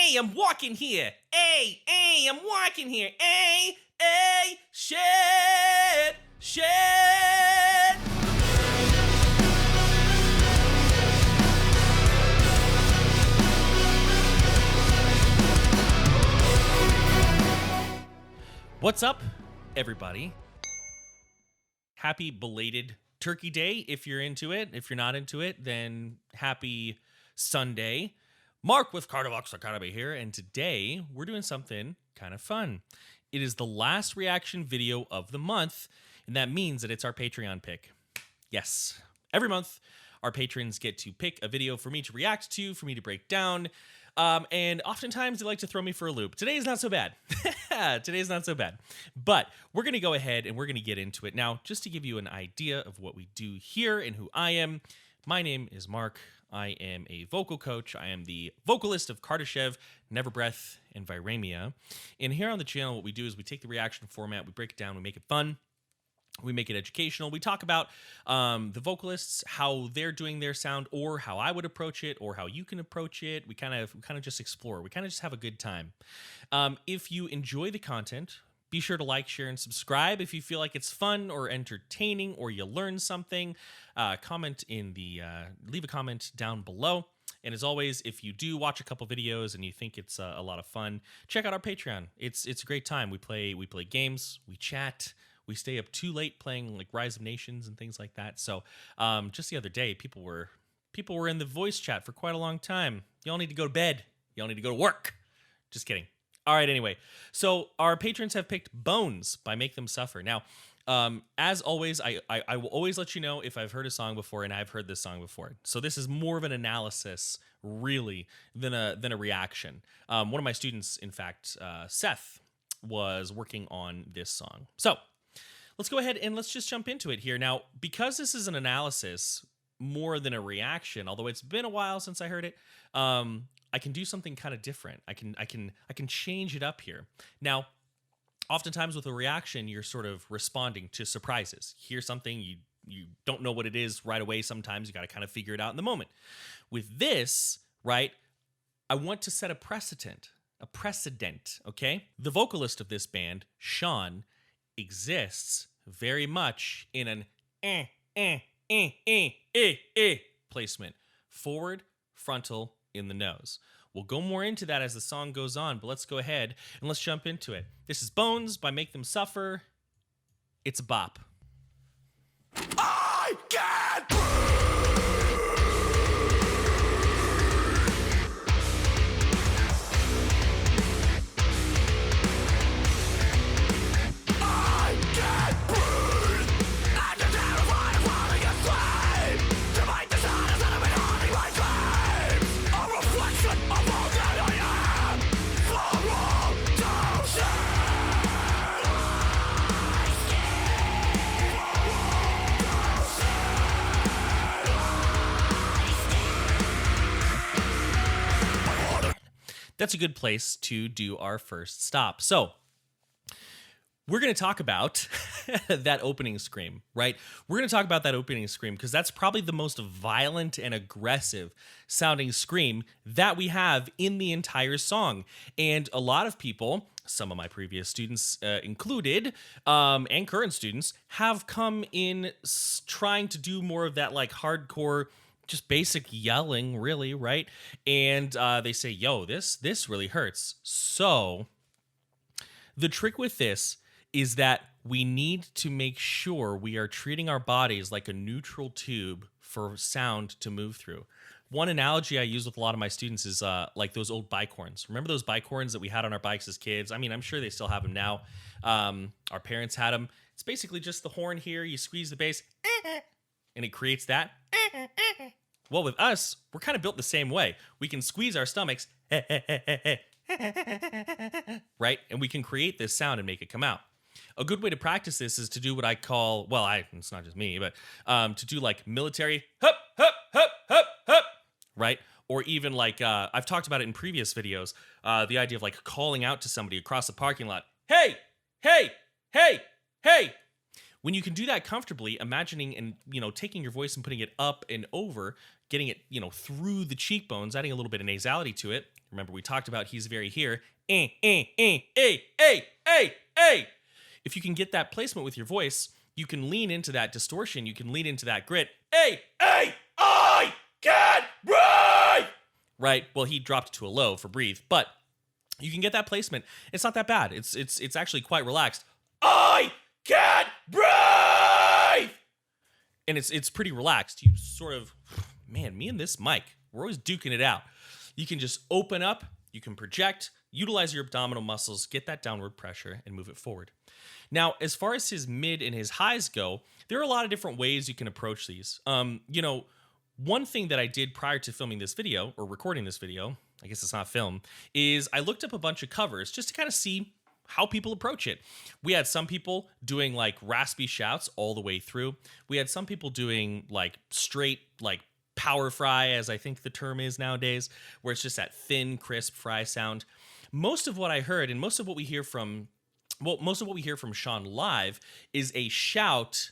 hey, I'm walking here. Hey, I'm walking here. Hey, shit. What's up, everybody? Happy belated Turkey Day if you're into it. If you're not into it, then happy Sunday. Mark with Cardivox Academy here, and today we're doing something kind of fun. It is the last reaction video of the month, and that means that it's our Patreon pick. Yes, every month our patrons get to pick a video for me to react to, for me to break down, and oftentimes they like to throw me for a loop. Today is not so bad. Today's not so bad. But we're going to go ahead and we're going to get into it. Now, just to give you an idea of what we do here and who I am, my name is Mark. I am a vocal coach. I am the vocalist of Kardashev, Neverbreath, and Viremia. And here on the channel, what we do is we take the reaction format, we break it down, we make it fun. We make it educational. We talk about the vocalists, how they're doing their sound, or how I would approach it, or how you can approach it. We kind of just explore. We kind of just have a good time. If you enjoy the content, be sure to like, share, and subscribe. If you feel like it's fun or entertaining, or you learn something, comment in the leave a comment down below. And as always, if you do watch a couple videos and you think it's a lot of fun, check out our Patreon. It's a great time. We play games, we chat. We stay up too late playing like Rise of Nations and things like that. So just the other day, people were in the voice chat for quite a long time. Y'all need to go to bed. Y'all need to go to work. Just kidding. All right, anyway. So our patrons have picked Bones by Make Them Suffer. Now, as always, I will always let you know if I've heard a song before, and I've heard this song before. So this is more of an analysis, really, than a reaction. One of my students, in fact, Seth, was working on this song. So let's go ahead and let's just jump into it here. Now, because this is an analysis more than a reaction, although it's been a while since I heard it, I can do something kind of different. I can change it up here. Now, oftentimes with a reaction, you're sort of responding to surprises. Hear something, you don't know what it is right away. Sometimes you got to kind of figure it out in the moment. With this, right, I want to set a precedent, okay? The vocalist of this band, Sean, exists very much in an placement. Forward, frontal, in the nose. We'll go more into that as the song goes on, but let's go ahead and let's jump into it. This is Bones by Make Them Suffer. It's a bop. I can't breathe. That's a good place to do our first stop. So we're going to talk about that opening scream, right? We're going to talk about that opening scream because that's probably the most violent and aggressive sounding scream that we have in the entire song. And a lot of people, some of my previous students included, and current students, have come in trying to do more of that like hardcore, just basic yelling, really, right? And they say, yo, this really hurts. So the trick with this is that we need to make sure we are treating our bodies like a neutral tube for sound to move through. One analogy I use with a lot of my students is like those old bike horns. Remember those bike horns that we had on our bikes as kids? I mean, I'm sure they still have them now. Our parents had them. It's basically just the horn here. You squeeze the bass, and it creates that. Well, with us, we're kind of built the same way. We can squeeze our stomachs, right? And we can create this sound and make it come out. A good way to practice this is to do what I call, well, it's not just me, but to do like military, hup, hup, hup, hup, hup, right? Or even like, I've talked about it in previous videos, the idea of like calling out to somebody across the parking lot, hey, hey, hey, hey. When you can do that comfortably, imagining and, taking your voice and putting it up and over getting it, through the cheekbones, adding a little bit of nasality to it. Remember, we talked about he's very here. If you can get that placement with your voice, you can lean into that distortion. You can lean into that grit. I can't breathe. Right? Well, he dropped it to a low for breathe, but you can get that placement. It's not that bad. It's actually quite relaxed. I can't breathe. And it's pretty relaxed. You sort of, man, me and this mic, we're always duking it out. You can just open up, you can project, utilize your abdominal muscles, get that downward pressure, and move it forward. Now, as far as his mid and his highs go, there are a lot of different ways you can approach these. One thing that I did prior to filming this video, or recording this video, I guess it's not film, is I looked up a bunch of covers just to kind of see how people approach it. We had some people doing like raspy shouts all the way through. We had some people doing like straight, like power fry, as I think the term is nowadays, where it's just that thin, crisp fry sound. Most of what I heard, and most of what we hear from Sean live is a shout,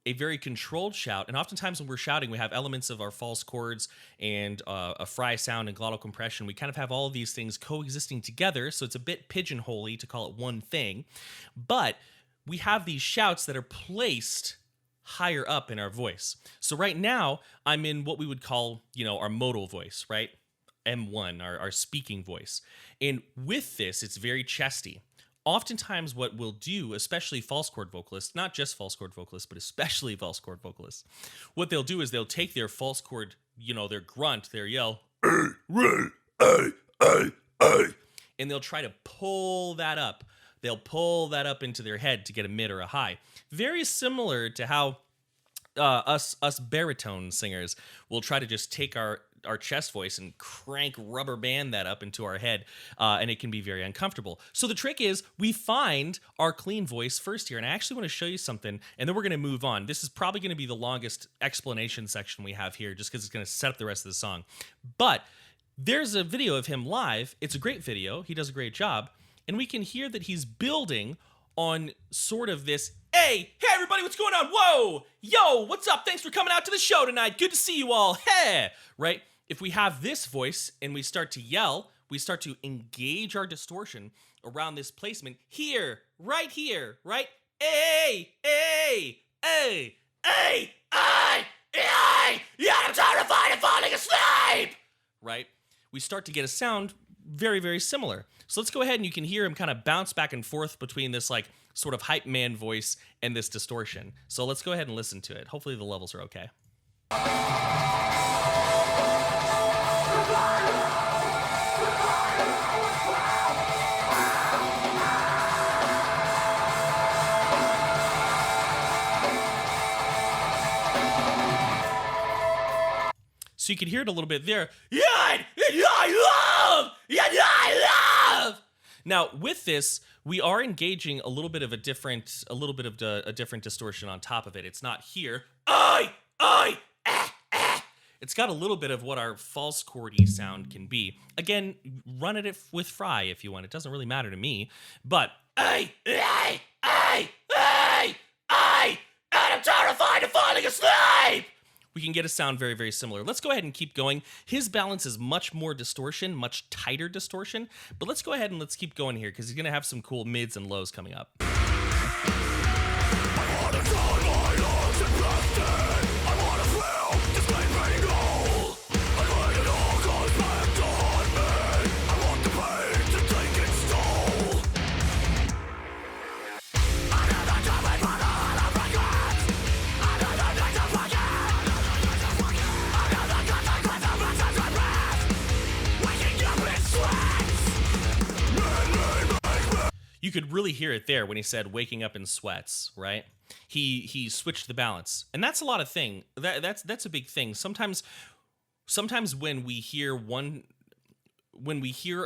a very controlled shout. And oftentimes when we're shouting, we have elements of our false chords and a fry sound and glottal compression. We kind of have all of these things coexisting together. So it's a bit pigeonholey to call it one thing. But we have these shouts that are placed higher up in our voice. So right now, I'm in what we would call, our modal voice, right? M1, our speaking voice. And with this, it's very chesty. Oftentimes what we'll do, especially false chord vocalists, not just false chord vocalists, but especially false chord vocalists, what they'll do is they'll take their false chord, their grunt, their yell, and they'll try to pull that up. They'll pull that up into their head to get a mid or a high. Very similar to how us baritone singers will try to just take our chest voice and crank rubber band that up into our head, and it can be very uncomfortable. So the trick is we find our clean voice first here, and I actually want to show you something, and then we're going to move on. This is probably going to be the longest explanation section we have here, just because it's going to set up the rest of the song. But there's a video of him live. It's a great video. He does a great job, and we can hear that he's building on sort of this, hey everybody, what's going on? Whoa, yo, what's up? Thanks for coming out to the show tonight. Good to see you all. Hey, right? If we have this voice and we start to yell, we start to engage our distortion around this placement here, right? Hey, yeah, I'm terrified of falling asleep, right? We start to get a sound very, very similar. So let's go ahead and you can hear him kind of bounce back and forth between this like sort of hype man voice and this distortion. So let's go ahead and listen to it. Hopefully the levels are okay. So you can hear it a little bit there. Yeah, I love. Now with this, we are engaging a little bit of a different distortion on top of it. It's not here. It's got a little bit of what our false chordy sound can be. Again, run it with fry if you want. It doesn't really matter to me. But and I'm terrified of falling asleep. We can get a sound very, very similar. Let's go ahead and keep going. His balance is much more distortion, much tighter distortion. But let's go ahead and let's keep going here because he's going to have some cool mids and lows coming up. You could really hear it there when he said waking up in sweats, right? He switched the balance. And that's a lot of thing. That's a big thing. Sometimes when we hear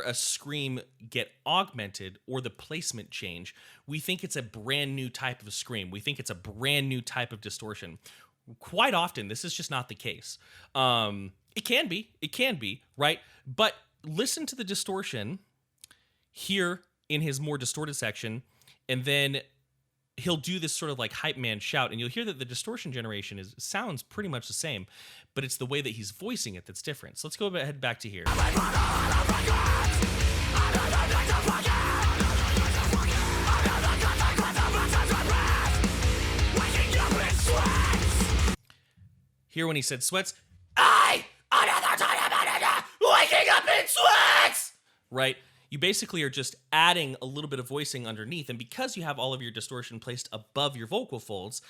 a scream get augmented or the placement change, we think it's a brand new type of scream. We think it's a brand new type of distortion. Quite often, this is just not the case. It can be, right? But listen to the distortion here in his more distorted section, and then he'll do this sort of like hype man shout, and you'll hear that the distortion generation sounds pretty much the same, but it's the way that he's voicing it that's different. So let's go ahead back to here. Here when he said sweats, another time waking up in sweats, right? You basically are just adding a little bit of voicing underneath, and because you have all of your distortion placed above your vocal folds,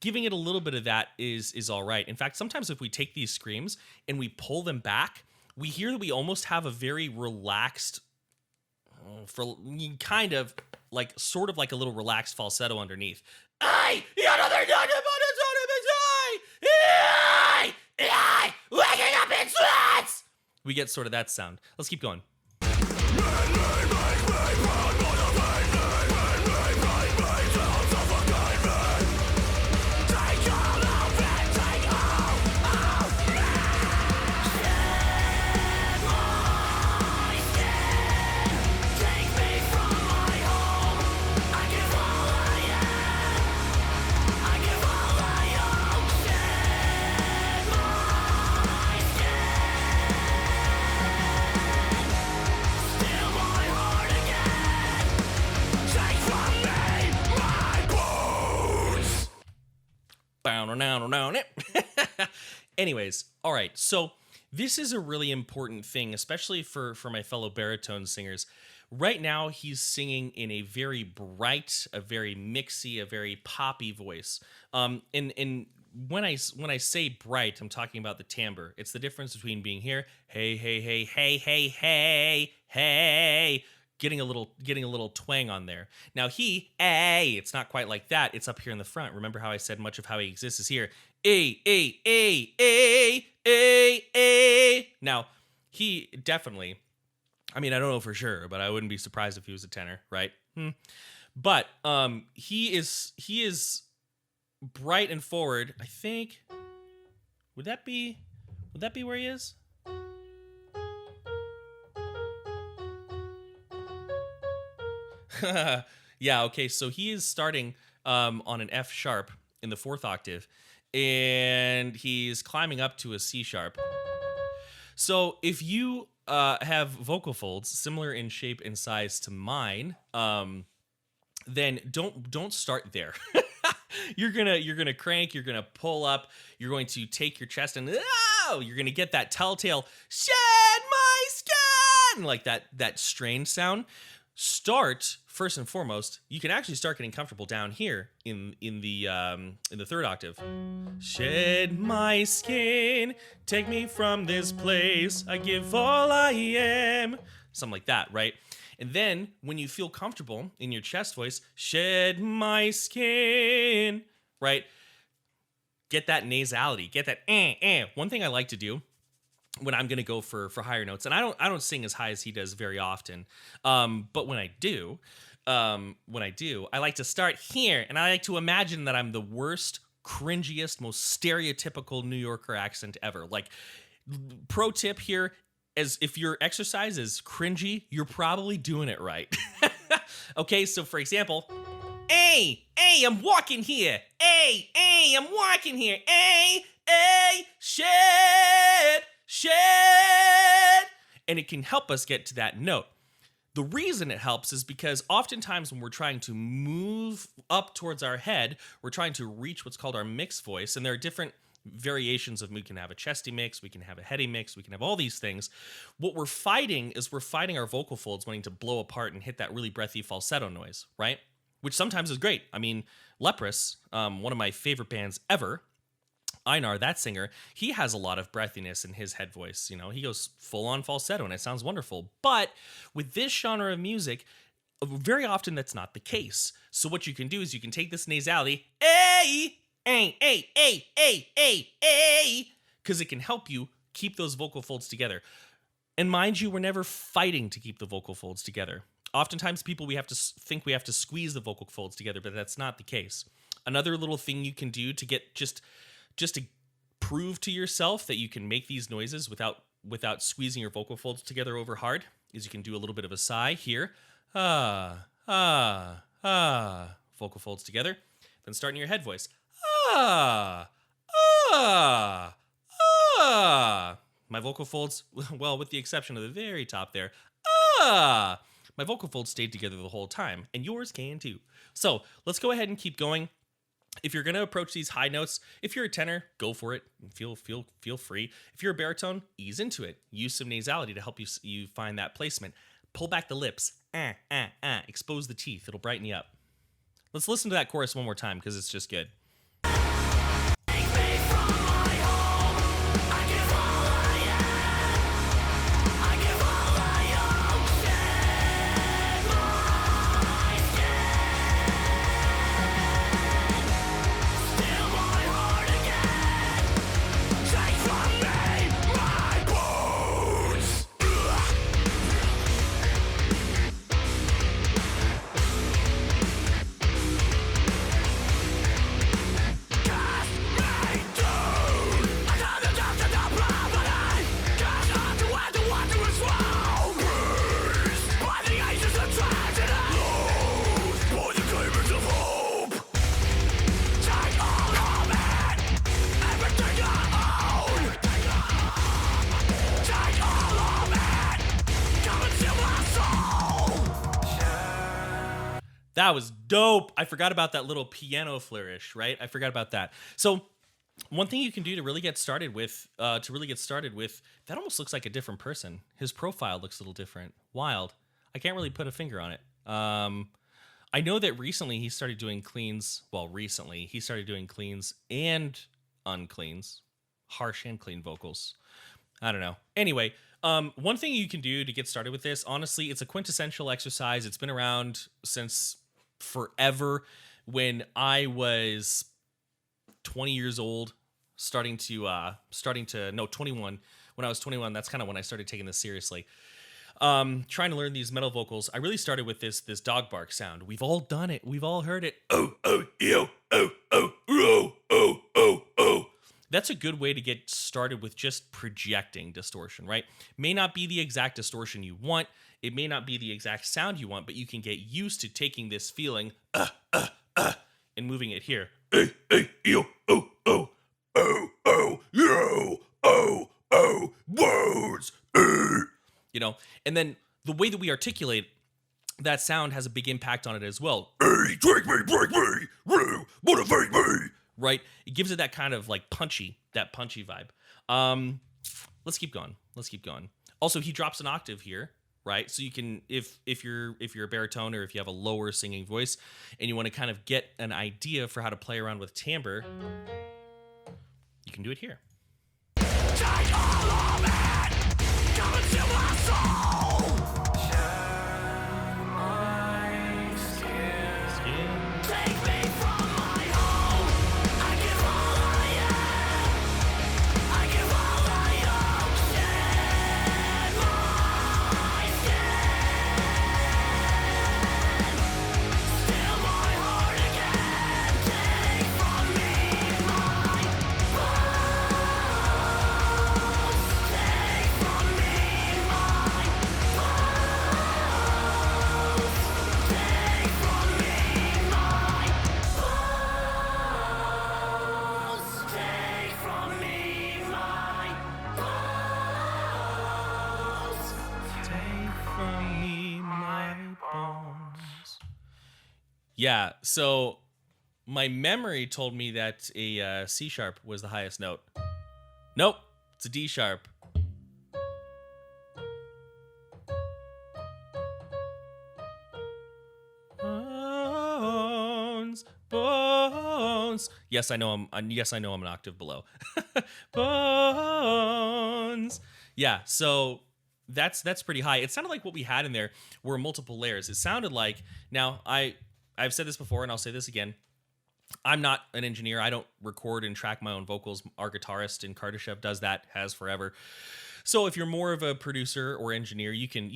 giving it a little bit of that is all right. In fact, sometimes if we take these screams and we pull them back, we hear that we almost have a very relaxed, for kind of like sort of like a little relaxed falsetto underneath. Waking up in sweats. We get sort of that sound. Let's keep going. Anyways, all right. So this is a really important thing, especially for my fellow baritone singers. Right now, he's singing in a very bright, a very mixy, a very poppy voice. And when I say bright, I'm talking about the timbre. It's the difference between being here, hey, hey, hey, hey, hey, hey, hey, getting a little twang on there. Now it's not quite like that. It's up here in the front. Remember how I said much of how he exists is here. A. Now, he definitely, I mean, I don't know for sure, but I wouldn't be surprised if he was a tenor, right? But he is bright and forward. I think, would that be where he is? Yeah, okay, so he is starting on an F sharp in the 4th octave, and he's climbing up to a C sharp. So if you have vocal folds similar in shape and size to mine, then don't start there. You're gonna crank, you're gonna pull up, you're going to take your chest and you're gonna get that telltale shed my skin, like that strained sound. Start first and foremost. You can actually start getting comfortable down here in the 3rd octave. Shed my skin, take me from this place. I give all I am. Something like that, right? And then when you feel comfortable in your chest voice, shed my skin, right? Get that nasality, get that One thing I like to do when I'm gonna go for higher notes, and I don't sing as high as he does very often, but when I do, I like to start here, and I like to imagine that I'm the worst, cringiest, most stereotypical New Yorker accent ever. Like, pro tip here, as if your exercise is cringy, you're probably doing it right. Okay, so for example, hey, I'm walking here. Hey, I'm walking here. Hey, shit. And it can help us get to that note. The reason it helps is because oftentimes when we're trying to move up towards our head, we're trying to reach what's called our mixed voice, and there are different variations of, we can have a chesty mix, we can have a heady mix, we can have all these things. What we're fighting is our vocal folds wanting to blow apart and hit that really breathy falsetto noise, right? Which sometimes is great. I mean, Leprous, one of my favorite bands ever, Einar, that singer, he has a lot of breathiness in his head voice. You know, he goes full on falsetto and it sounds wonderful. But with this genre of music, very often that's not the case. So what you can do is you can take this nasality, because it can help you keep those vocal folds together. And mind you, we're never fighting to keep the vocal folds together. Oftentimes people, we have to squeeze the vocal folds together, but that's not the case. Another little thing you can do to get just to prove to yourself that you can make these noises without squeezing your vocal folds together over hard is you can do a little bit of a sigh here. vocal folds together. Then start in your head voice. Ah, ah, ah. My vocal folds, well, with the exception of the very top there, ah. My vocal folds stayed together the whole time, and yours can too. So let's go ahead and keep going. If you're gonna approach these high notes, if you're a tenor, go for it. Feel free. If you're a baritone, ease into it. Use some nasality to help you find that placement. Pull back the lips. Expose the teeth. It'll brighten you up. Let's listen to that chorus one more time because it's just good. That was dope. I forgot about that little piano flourish, right? I forgot about that. So one thing you can do to really get started with, that almost looks like a different person. His profile looks a little different. Wild. I can't really put a finger on it. I know that recently he started doing cleans. Well, recently he started doing cleans and uncleans, harsh and clean vocals. I don't know. Anyway, one thing you can do to get started with this, honestly, it's a quintessential exercise. It's been around since forever. When I was 20 years old, 21. When I was 21, that's kind of when I started taking this seriously. Trying to learn these metal vocals. I really started with this dog bark sound. We've all done it. We've all heard it. Oh, oh, yo, oh, oh, oh, oh, oh, oh. That's a good way to get started with just projecting distortion, right? May not be the exact distortion you want. It may not be the exact sound you want, but you can get used to taking this feeling and moving it here. Hey, hey, yo, oh, oh, oh, oh, yo, oh, oh, words, you know, and then the way that we articulate that sound has a big impact on it as well. Hey, drink me, break me, motivate me. Right? It gives it that kind of like punchy vibe. Let's keep going. Also, he drops an octave here, right? So you can, if you're a baritone or if you have a lower singing voice and you want to kind of get an idea for how to play around with timbre, you can do it here. Take all of it, come into my soul. Share my skin. Take me from my home. I give all I am. I give all I own. Shed my skin. Steal my heart again. Take from me my bones. Take from me my bones. Take from me my bones. Take from me my bones. Take from me my bones. Yeah, so my memory told me that a C sharp was the highest note. Nope, it's a D sharp. Bones. Yes, I know I'm an octave below. Bones. Yeah, so that's pretty high. It sounded like what we had in there were multiple layers. It sounded like, now I've said this before and I'll say this again. I'm not an engineer. I don't record and track my own vocals. Our guitarist in Kardashev does that, has forever. So if you're more of a producer or engineer, you can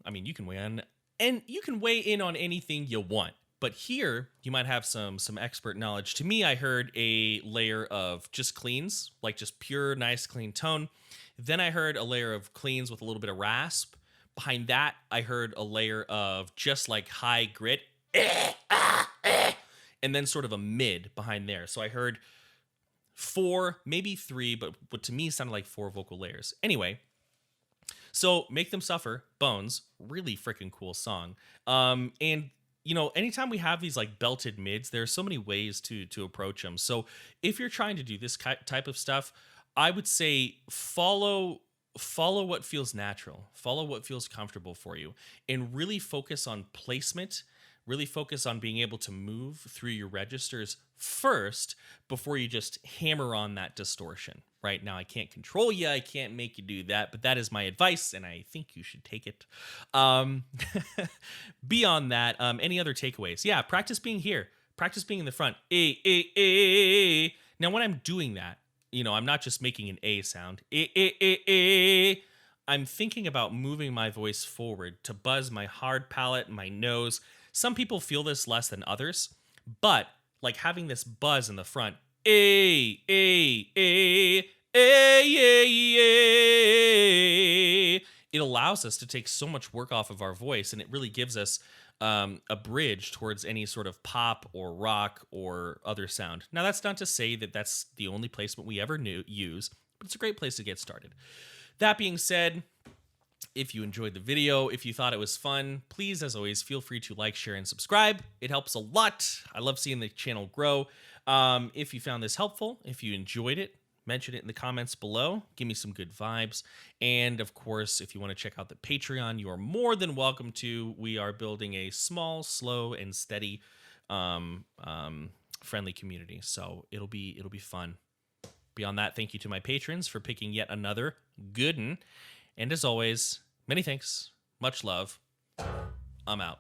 weigh in, and you can weigh in on anything you want. But here you might have some expert knowledge. To me, I heard a layer of just cleans, like just pure, nice, clean tone. Then I heard a layer of cleans with a little bit of rasp. Behind that, I heard a layer of just like high grit. and then sort of a mid behind there. So I heard 4, maybe 3, but what to me sounded like 4 vocal layers. Anyway, so Make Them Suffer, Bones, really freaking cool song. And anytime we have these like belted mids, there are so many ways to approach them. So if you're trying to do this type of stuff, I would say follow what feels natural, follow what feels comfortable for you, and really focus on placement. Really focus on being able to move through your registers first before you just hammer on that distortion. Right now, I can't control you. I can't make you do that, but that is my advice, and I think you should take it. Beyond that, any other takeaways? Yeah, practice being here. Practice being in the front. Now, when I'm doing that, I'm not just making an A sound. I'm thinking about moving my voice forward to buzz my hard palate, my nose. Some people feel this less than others, but like having this buzz in the front, it allows us to take so much work off of our voice, and it really gives us a bridge towards any sort of pop or rock or other sound. Now, that's not to say that that's the only placement we ever use, but it's a great place to get started. That being said, if you enjoyed the video, if you thought it was fun, please, as always, feel free to like, share, and subscribe. It helps a lot. I love seeing the channel grow. If you found this helpful, if you enjoyed it, mention it in the comments below. Give me some good vibes. And of course, if you want to check out the Patreon, you are more than welcome to. We are building a small, slow, and steady friendly community. So it'll be fun. Beyond that, thank you to my patrons for picking yet another good one. And as always, many thanks, much love. I'm out.